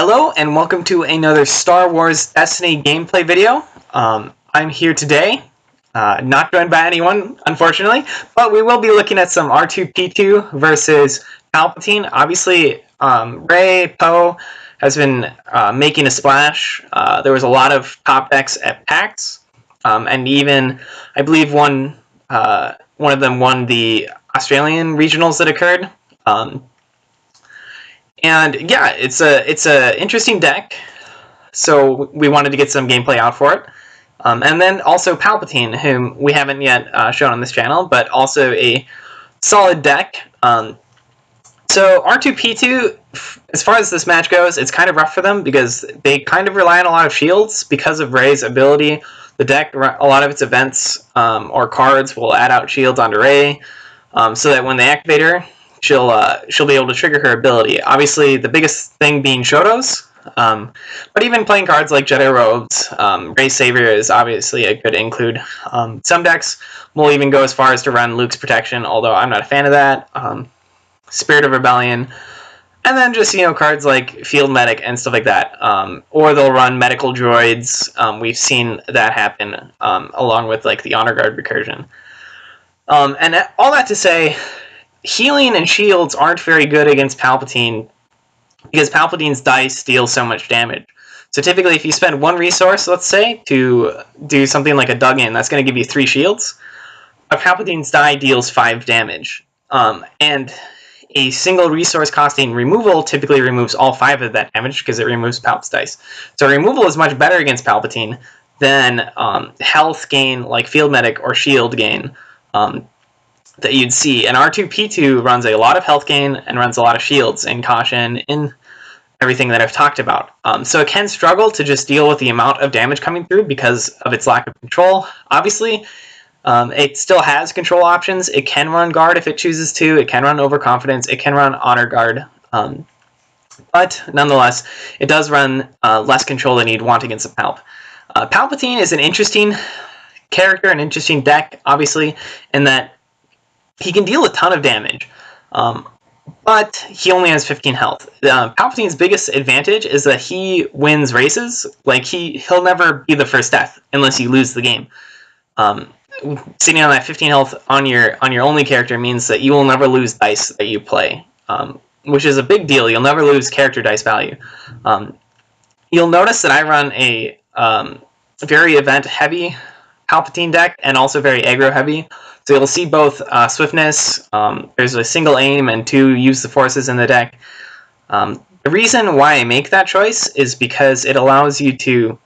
Hello and welcome to another Star Wars Destiny gameplay video. I'm here today, not joined by anyone, unfortunately, but we will be looking at some R2-P2 versus Palpatine. Obviously, Rey Poe has been making a splash. There was a lot of top decks at PAX, and even, I believe, one of them won the Australian regionals that occurred. And yeah, it's a interesting deck, so we wanted to get some gameplay out for it. And then also Palpatine, whom we haven't yet shown on this channel, but also a solid deck. So R2-P2, as far as this match goes, it's kind of rough for them because they kind of rely on a lot of shields because of Rey's ability. The deck, a lot of its events or cards will add out shields onto Rey, so that when they activate her, she'll be able to trigger her ability. Obviously, the biggest thing being Shotos, but even playing cards like Jedi Robes, Rey Savior is obviously a good include. Some decks will even go as far as to run Luke's Protection, although I'm not a fan of that. Spirit of Rebellion, and then just cards like Field Medic and stuff like that. Or they'll run Medical Droids. We've seen that happen along with like the Honor Guard recursion. And all that to say, healing and shields aren't very good against Palpatine because Palpatine's dice deal so much damage. So typically if you spend one resource, let's say, to do something like a dug-in, that's going to give you 3 shields. A Palpatine's die deals 5 damage. And a single resource costing removal typically removes all 5 of that damage because it removes Palp's dice. So removal is much better against Palpatine than health gain like Field Medic or shield gain that you'd see. And R2-P2 runs a lot of health gain and runs a lot of shields in Caution in everything that I've talked about. So it can struggle to just deal with the amount of damage coming through because of its lack of control. Obviously, it still has control options. It can run Guard if it chooses to. It can run Overconfidence. It can run Honor Guard. But nonetheless, it does run less control than you'd want against a Palp. Palpatine is an interesting character, an interesting deck, obviously, in that he can deal a ton of damage, but he only has 15 health. Palpatine's biggest advantage is that he wins races. Like he'll never be the first death unless you lose the game. Sitting on that 15 health on your only character means that you will never lose dice that you play, which is a big deal. You'll never lose character dice value. You'll notice that I run a very event heavy Palpatine deck and also very aggro heavy. So you'll see both swiftness, there's a single aim, and 2 use the forces in the deck. The reason why I make that choice is because it allows you to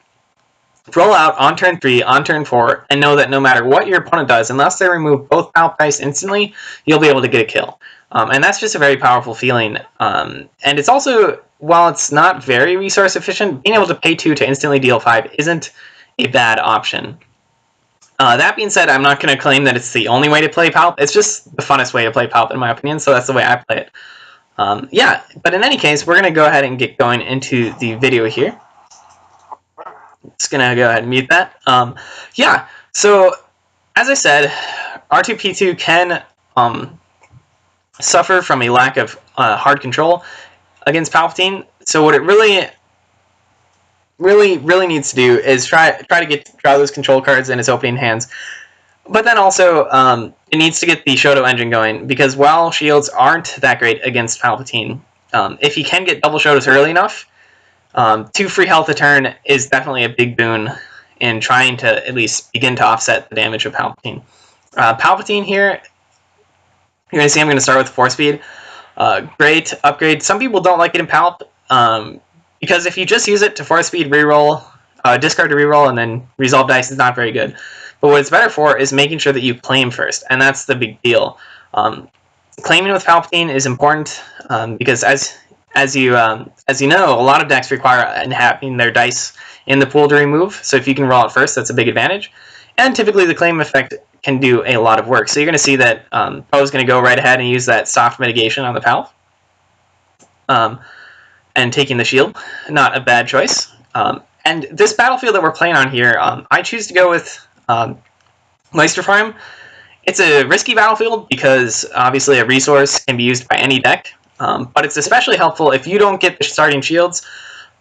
roll out on turn 3, on turn 4, and know that no matter what your opponent does, unless they remove both Palp dice instantly, you'll be able to get a kill. And that's just a very powerful feeling. And it's also, while it's not very resource efficient, being able to pay 2 to instantly deal 5 isn't a bad option. That being said, I'm not going to claim that it's the only way to play Palp. It's just the funnest way to play Palp, in my opinion, so that's the way I play it. Yeah, but in any case, we're going to go ahead and get going into the video here. Just going to go ahead and mute that. Yeah, so as I said, R2-P2 can suffer from a lack of hard control against Palpatine. So what it really needs to do is try to draw those control cards in its opening hands. But then also, it needs to get the Shoto engine going, because while shields aren't that great against Palpatine, if you can get double Shotos early enough, 2 free health a turn is definitely a big boon in trying to at least begin to offset the damage of Palpatine. Palpatine here, you're going to see I'm going to start with Force Speed. Great upgrade. Some people don't like it in Palp, because if you just use it to Force Speed, reroll, discard to reroll, and then resolve dice, is not very good. But what it's better for is making sure that you claim first, and that's the big deal. Claiming with Palpatine is important because, as you know, a lot of decks require having their dice in the pool to remove. So if you can roll it first, that's a big advantage. And typically, the claim effect can do a lot of work. So you're going to see that Poe's going to go right ahead and use that soft mitigation on the Palp. And taking the shield, not a bad choice. And this battlefield that we're playing on here, I choose to go with Meister Farm. It's a risky battlefield because obviously a resource can be used by any deck, but it's especially helpful if you don't get the starting shields.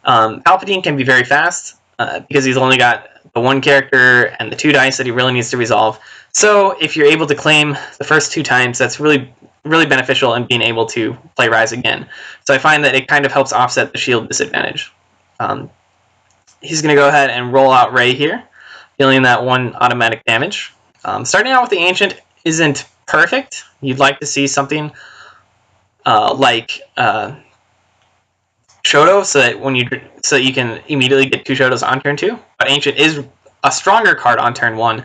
Palpatine can be very fast because he's only got the one character and the 2 dice that he really needs to resolve. So if you're able to claim the first 2 times, that's really beneficial in being able to play Rise again. So I find that it kind of helps offset the shield disadvantage. He's going to go ahead and roll out Rey here, dealing that 1 automatic damage. Starting out with the Ancient isn't perfect. You'd like to see something like Shoto, so that you can immediately get 2 Shotos on turn 2. But Ancient is a stronger card on turn 1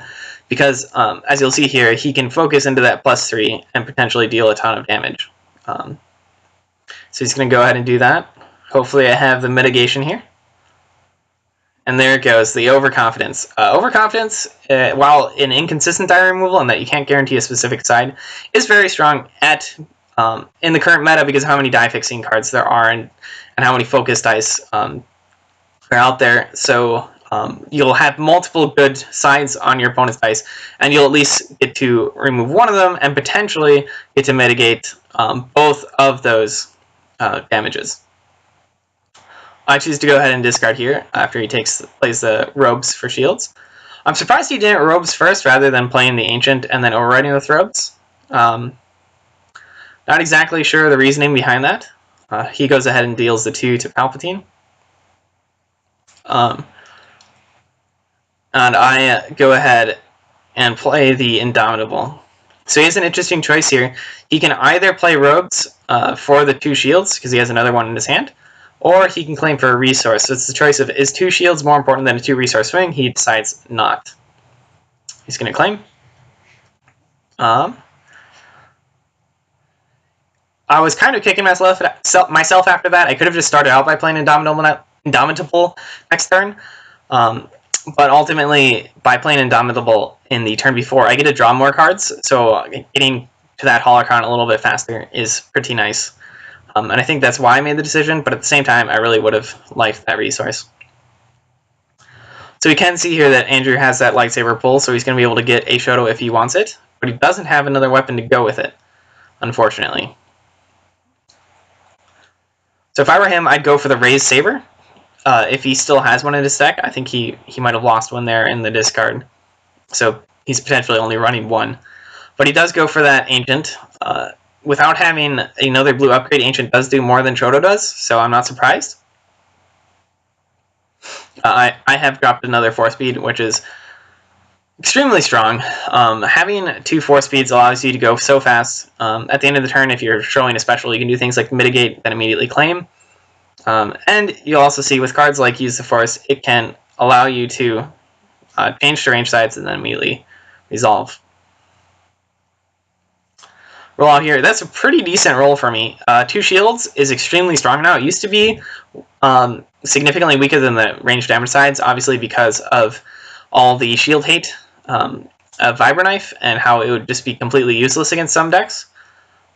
because, as you'll see here, he can focus into that +3 and potentially deal a ton of damage. So he's going to go ahead and do that. Hopefully I have the mitigation here. And there it goes, the Overconfidence. Overconfidence, while an inconsistent die removal and that you can't guarantee a specific side, is very strong in the current meta because of how many die fixing cards there are and how many focus dice are out there. So you'll have multiple good sides on your opponent's dice, and you'll at least get to remove one of them and potentially get to mitigate both of those damages. I choose to go ahead and discard here after he plays the robes for shields. I'm surprised he didn't robes first rather than playing the Ancient and then overriding with robes. Not exactly sure the reasoning behind that. He goes ahead and deals the 2 to Palpatine. And I go ahead and play the Indomitable. So he has an interesting choice here. He can either play robes for the 2 shields, because he has another one in his hand, or he can claim for a resource. So it's the choice of, is 2 shields more important than a 2 resource swing? He decides not. He's going to claim. I was kind of kicking myself after that. I could have just started out by playing Indomitable next turn. But ultimately, by playing Indomitable in the turn before, I get to draw more cards. So getting to that holocron a little bit faster is pretty nice. And I think that's why I made the decision, but at the same time, I really would have liked that resource. So we can see here that Andrew has that lightsaber pull, so he's going to be able to get a Shoto if he wants it, but he doesn't have another weapon to go with it, unfortunately. So if I were him, I'd go for the Rey's Saber. If he still has one in his deck, I think he might have lost one there in the discard. So he's potentially only running 1. But he does go for that Ancient. Without having another blue upgrade, Ancient does do more than Shoto does, so I'm not surprised. I have dropped another 4-speed, which is extremely strong. Having 2 4-speeds allows you to go so fast. At the end of the turn, if you're showing a special, you can do things like mitigate, then immediately claim. And you'll also see with cards like Use the Force, it can allow you to change to range sides and then immediately resolve. Roll out here. That's a pretty decent roll for me. 2 shields is extremely strong now. It used to be significantly weaker than the range damage sides, obviously because of all the shield hate of Vibranife and how it would just be completely useless against some decks.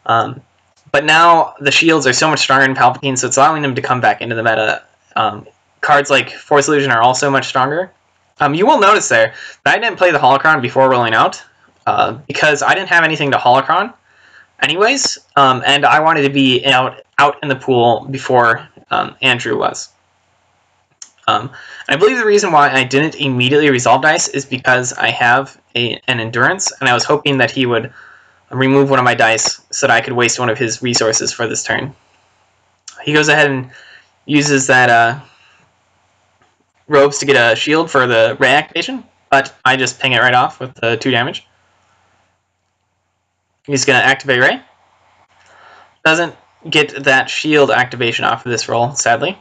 But now the shields are so much stronger in Palpatine, so it's allowing him to come back into the meta. Cards like Force Illusion are also much stronger. You will notice there that I didn't play the Holocron before rolling out because I didn't have anything to Holocron anyways, and I wanted to be out in the pool before Andrew was. I believe the reason why I didn't immediately resolve dice is because I have an Endurance, and I was hoping that he would remove one of my dice so that I could waste one of his resources for this turn. He goes ahead and uses that robes to get a shield for the Rey activation, but I just ping it right off with the 2 damage. He's going to activate Rey. Doesn't get that shield activation off of this roll, sadly.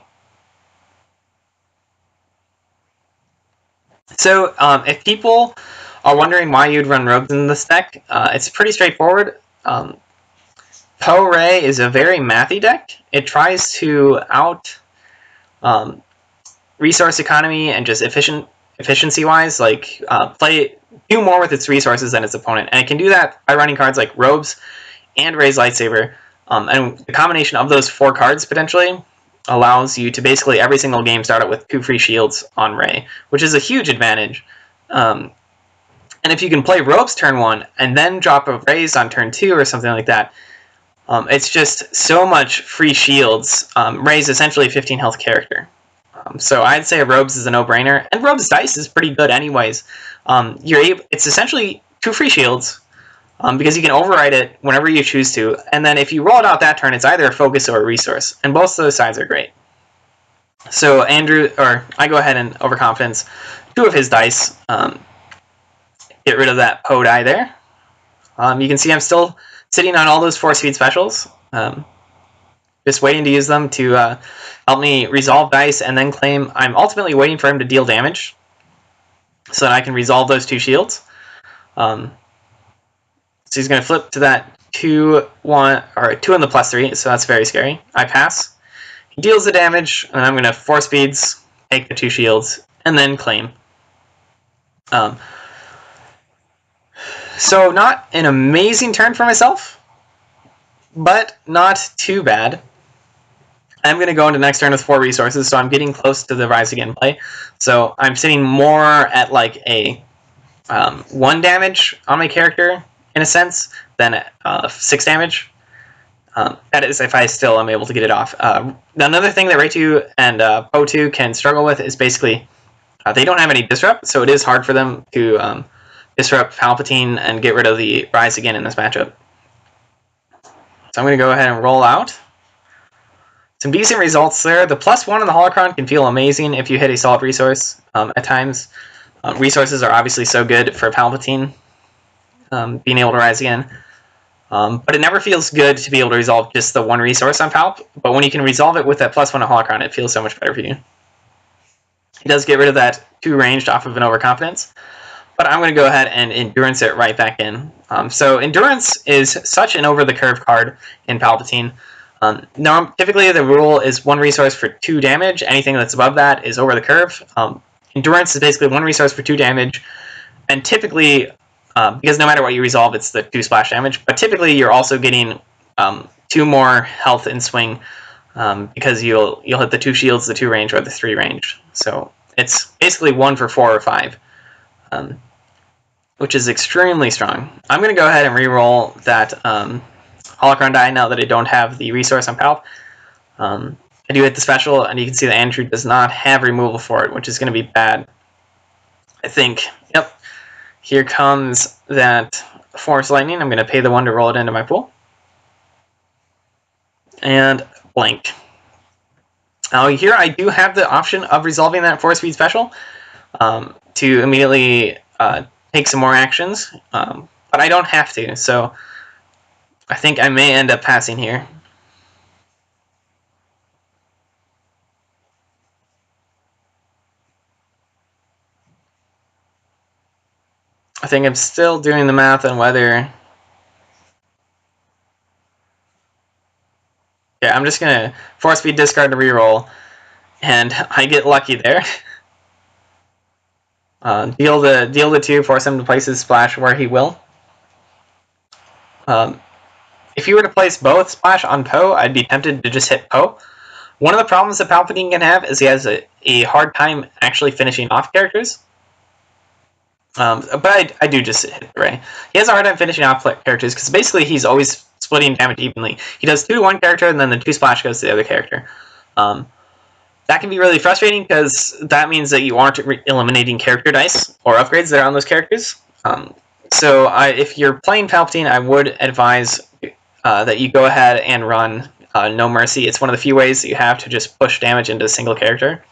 So if people are wondering why you'd run robes in this deck, it's pretty straightforward. Poe Rey is a very mathy deck. It tries to out resource economy and just efficiency-wise, like do more with its resources than its opponent. And it can do that by running cards like Robes and Rey's Lightsaber. And the combination of those 4 cards, potentially, allows you to basically every single game start out with 2 free shields on Rey, which is a huge advantage. And if you can play Robes turn 1 and then drop a Rey's on turn 2 or something like that, it's just so much free shields. Rey's essentially a 15 health character. So I'd say Robes is a no-brainer, and Robes Dice is pretty good anyways. It's essentially 2 free shields, because you can override it whenever you choose to, and then if you roll it out that turn, it's either a focus or a resource, and both of those sides are great. So I go ahead and overconfidence 2 of his dice, get rid of that Poe die there. You can see I'm still sitting on all those force feed specials, just waiting to use them to help me resolve dice and then claim. I'm ultimately waiting for him to deal damage so that I can resolve those 2 shields. So he's going to flip to that 2, 1, or 2 in the +3, so that's very scary. I pass. He deals the damage, and I'm going to force feeds, take the 2 shields, and then claim. So not an amazing turn for myself, but not too bad. I'm going to go into next turn with 4 resources, so I'm getting close to the Rise Again play. So I'm sitting more at like a 1 damage on my character, in a sense, than 6 damage. That is, if I still am able to get it off. Another thing that Rey 2 and Poe 2 can struggle with is basically they don't have any disrupt, so it is hard for them to disrupt Palpatine and get rid of the Rise Again in this matchup. So I'm going to go ahead and roll out. Some decent results there. The +1 on the Holocron can feel amazing if you hit a solid resource at times. Resources are obviously so good for Palpatine, being able to rise again. But it never feels good to be able to resolve just the 1 resource on Palp. But when you can resolve it with that +1 on Holocron, it feels so much better for you. He does get rid of that 2 ranged off of an overconfidence. But I'm going to go ahead and Endurance it right back in. So Endurance is such an over-the-curve card in Palpatine. Typically the rule is 1 resource for 2 damage. Anything that's above that is over the curve. Endurance is basically 1 resource for 2 damage. And typically, because no matter what you resolve, it's the 2 splash damage. But typically you're also getting 2 more health in swing because you'll hit the 2 shields, the 2 range, or the 3 range. So it's basically 1 for 4 or 5. Which is extremely strong. I'm going to go ahead and re-roll that Holocron die now that I don't have the resource on Palp. I do hit the special, and you can see that Andrew does not have removal for it, which is going to be bad. I think, yep, here comes that Force Lightning. I'm going to pay the 1 to roll it into my pool. And blank. Now here I do have the option of resolving that Force Feed special to immediately take some more actions, but I don't have to, so I think I may end up passing here. I think I'm still doing the math on whether... Yeah, I'm just going to Force Feed, discard, and reroll, and I get lucky there. Deal the 2, force him to place his splash where he will. If you were to place both splash on Poe, I'd be tempted to just hit Poe. One of the problems that Palpatine can have is he has a hard time actually finishing off characters. But I do just hit Rey. He has a hard time finishing off characters because basically he's always splitting damage evenly. He does 2 to 1 character, and then the 2 splash goes to the other character. That can be really frustrating because that means that you aren't eliminating character dice or upgrades that are on those characters. So if you're playing Palpatine, I would advise that you go ahead and run No Mercy. It's one of the few ways that you have to just push damage into a single character.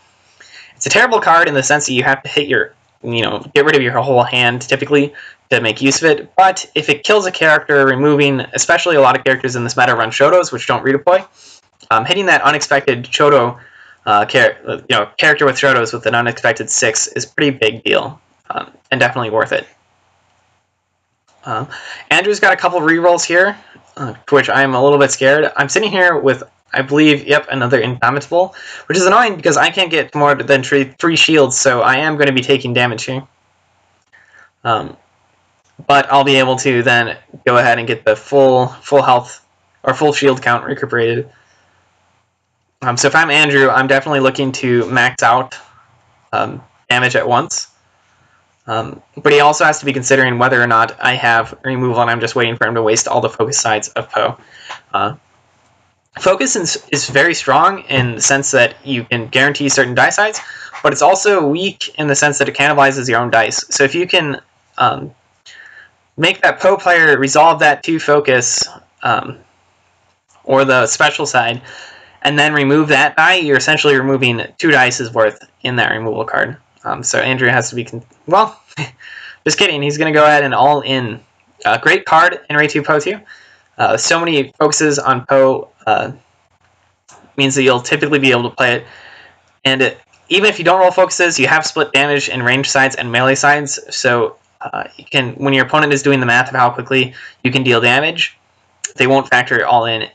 It's a terrible card in the sense that you have to hit get rid of your whole hand typically to make use of it. But if it kills a character, removing, especially a lot of characters in this meta run Shotos, which don't redeploy, hitting that unexpected Shoto character with Shotos with an unexpected 6 is a pretty big deal, and definitely worth it. Andrew's got a couple rerolls here, to which I'm a little bit scared. I'm sitting here with, I believe, another Indomitable, which is annoying because I can't get more than 3 shields, so I am going to be taking damage here. But I'll be able to then go ahead and get the full health, or full shield count recuperated. So if I'm Andrew, I'm definitely looking to max out damage at once. But he also has to be considering whether or not I have removal and I'm just waiting for him to waste all the focus sides of Poe. I Focus is very strong in the sense that you can guarantee certain die sides, but it's also weak in the sense that it cannibalizes your own dice. So if you can make that Poe player resolve that to focus or the special side, and then remove that die, you're essentially removing 2 dice's worth in that removal card. So Andrew has to be... well, just kidding. He's going to go ahead and all in. Great card in Rey Poe 2. So many focuses on Poe means that you'll typically be able to play it. And even if you don't roll focuses, you have split damage in range sides and melee sides. So you can, when your opponent is doing the math of how quickly you can deal damage, they won't factor it all in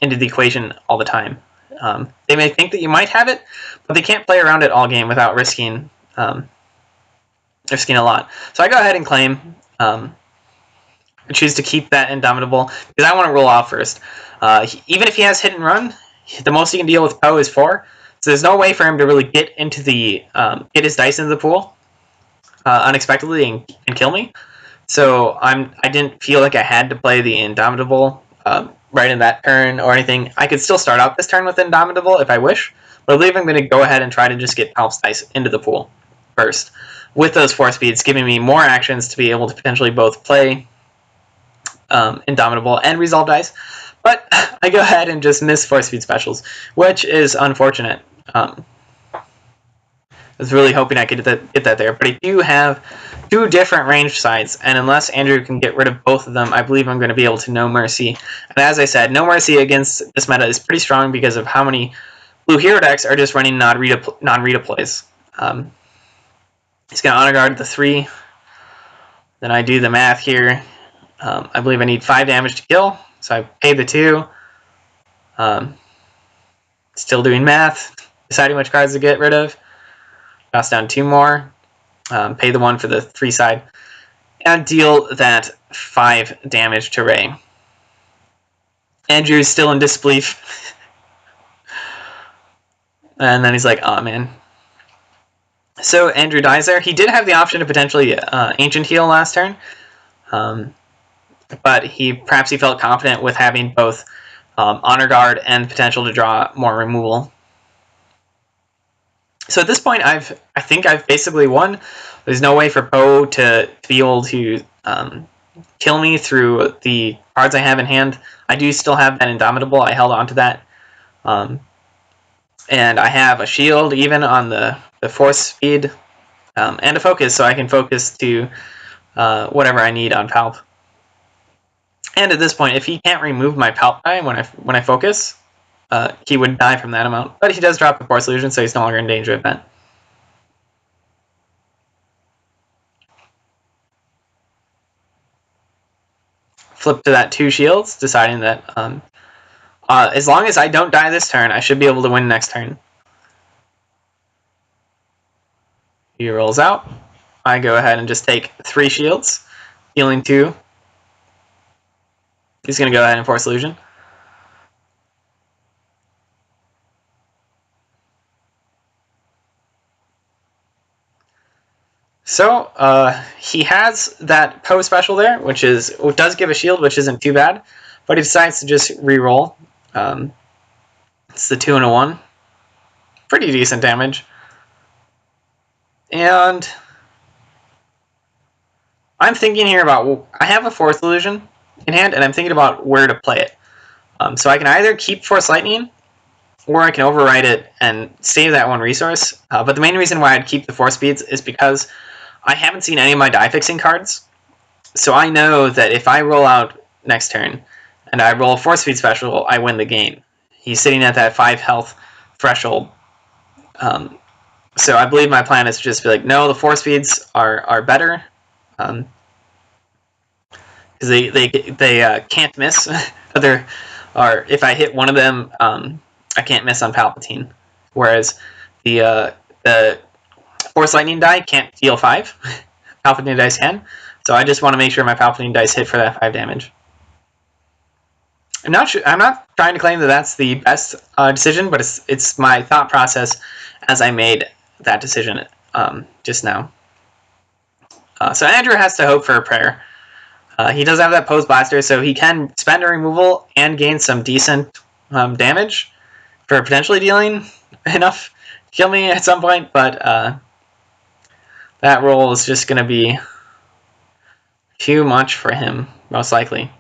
into the equation all the time. They may think that you might have it, but they can't play around it all game without risking a lot. So I go ahead and claim. I choose to keep that Indomitable because I want to roll off first. Even if he has hit and run, the most he can deal with Poe is 4. So there's no way for him to really get into the get his dice into the pool unexpectedly and kill me. So I didn't feel like I had to play the Indomitable right in that turn or anything. I could still start out this turn with Indomitable if I wish, but I believe I'm going to go ahead and try to just get Palp's dice into the pool first. With those 4 speeds, giving me more actions to be able to potentially both play Indomitable and resolve dice. But I go ahead and just miss 4 speed specials, which is unfortunate. I was really hoping I could get that there, but I do have 2 different range sides, and unless Andrew can get rid of both of them, I believe I'm going to be able to No Mercy. And as I said, No Mercy against this meta is pretty strong because of how many blue hero decks are just running non-redeploys. He's going to Honor Guard the 3. Then I do the math here. I believe I need 5 damage to kill, so I pay the 2. Still doing math, deciding which cards to get rid of. Toss down 2 more. Pay the 1 for the 3 side. And deal that 5 damage to Rey. Andrew's still in disbelief. And then he's like, oh man. So Andrew dies there. He did have the option to potentially Ancient Heal last turn. But perhaps he felt confident with having both Honor Guard and potential to draw more removal. So at this point, I think I've basically won. There's no way for Poe to be able to kill me through the cards I have in hand. I do still have that Indomitable. I held on to that. And I have a shield even on the force speed and a focus, so I can focus to whatever I need on Palp. And at this point, if he can't remove my Palp die when I focus, he would die from that amount. But he does drop the Force Illusion, so he's no longer in danger of that. Flip to that 2 shields, deciding that as long as I don't die this turn, I should be able to win next turn. He rolls out. I go ahead and just take 3 shields, healing 2. He's going to go ahead and Force Illusion. So he has that Poe special there, which does give a shield, which isn't too bad, but he decides to just re-roll. It's the 2 and a 1. Pretty decent damage. And I'm thinking here about, I have a Force Illusion in hand, and I'm thinking about where to play it. So I can either keep Force Lightning, or I can override it and save that 1 resource. But the main reason why I'd keep the Force Speeds is because I haven't seen any of my die-fixing cards. So I know that if I roll out next turn, and I roll a Force Speed special, I win the game. He's sitting at that 5 health threshold. So I believe my plan is to just be like, no, the Force Speeds are better. Because they can't miss. Or if I hit one of them, I can't miss on Palpatine. Whereas the Force Lightning die can't deal 5. Palpatine dice can. So I just want to make sure my Palpatine dice hit for that 5 damage. I'm not trying to claim that that's the best decision, but it's my thought process as I made that decision just now. So Andrew has to hope for a prayer. He does have that Poe's Blaster, so he can spend a removal and gain some decent damage for potentially dealing enough to kill me at some point, but that roll is just going to be too much for him, most likely.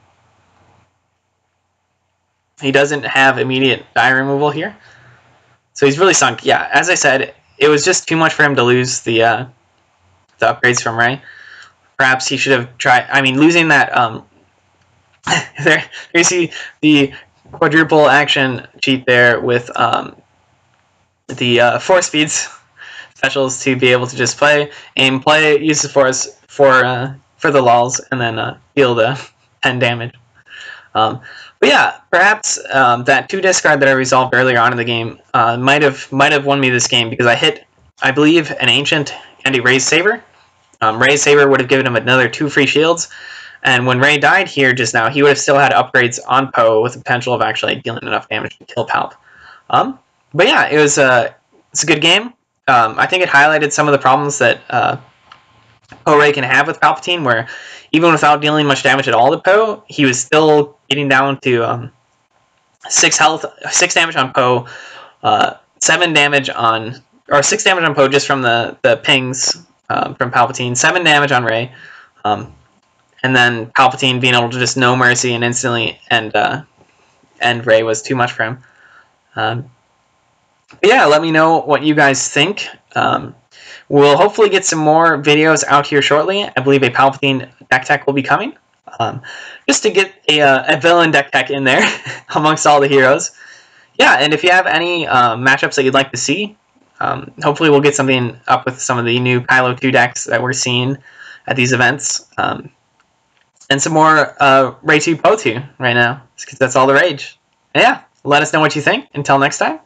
He doesn't have immediate die removal here, so he's really sunk. Yeah, as I said, it was just too much for him to lose the upgrades from Rey. Perhaps he should have tried. I mean, losing that there you see the quadruple action cheat there with the force speeds specials to be able to just aim, play, use the force for the lulls, and then deal the 10 damage. But yeah, perhaps that 2 discard that I resolved earlier on in the game might have won me this game, because I hit, I believe, an Ancient and a Rey's Saber. Rey's Saber would have given him another 2 free shields, and when Rey died here just now, he would have still had upgrades on Poe with the potential of actually dealing enough damage to kill Palp. But yeah, it's a good game. I think it highlighted some of the problems that Poe Rey can have with Palpatine, where even without dealing much damage at all to Poe, he was still getting down to 6 health, 6 damage on Poe, 7 damage on, or 6 damage on Poe just from the pings from Palpatine, 7 damage on Rey, and then Palpatine being able to just no mercy and instantly end Rey was too much for him. But yeah, let me know what you guys think. We'll hopefully get some more videos out here shortly. I believe a Palpatine deck tech will be coming, just to get a villain deck tech in there amongst all the heroes. Yeah, and if you have any matchups that you'd like to see, hopefully we'll get something up with some of the new Kylo 2 decks that we're seeing at these events, and some more Rey 2 Poe 2 right now, because that's all the rage. And yeah, let us know what you think. Until next time.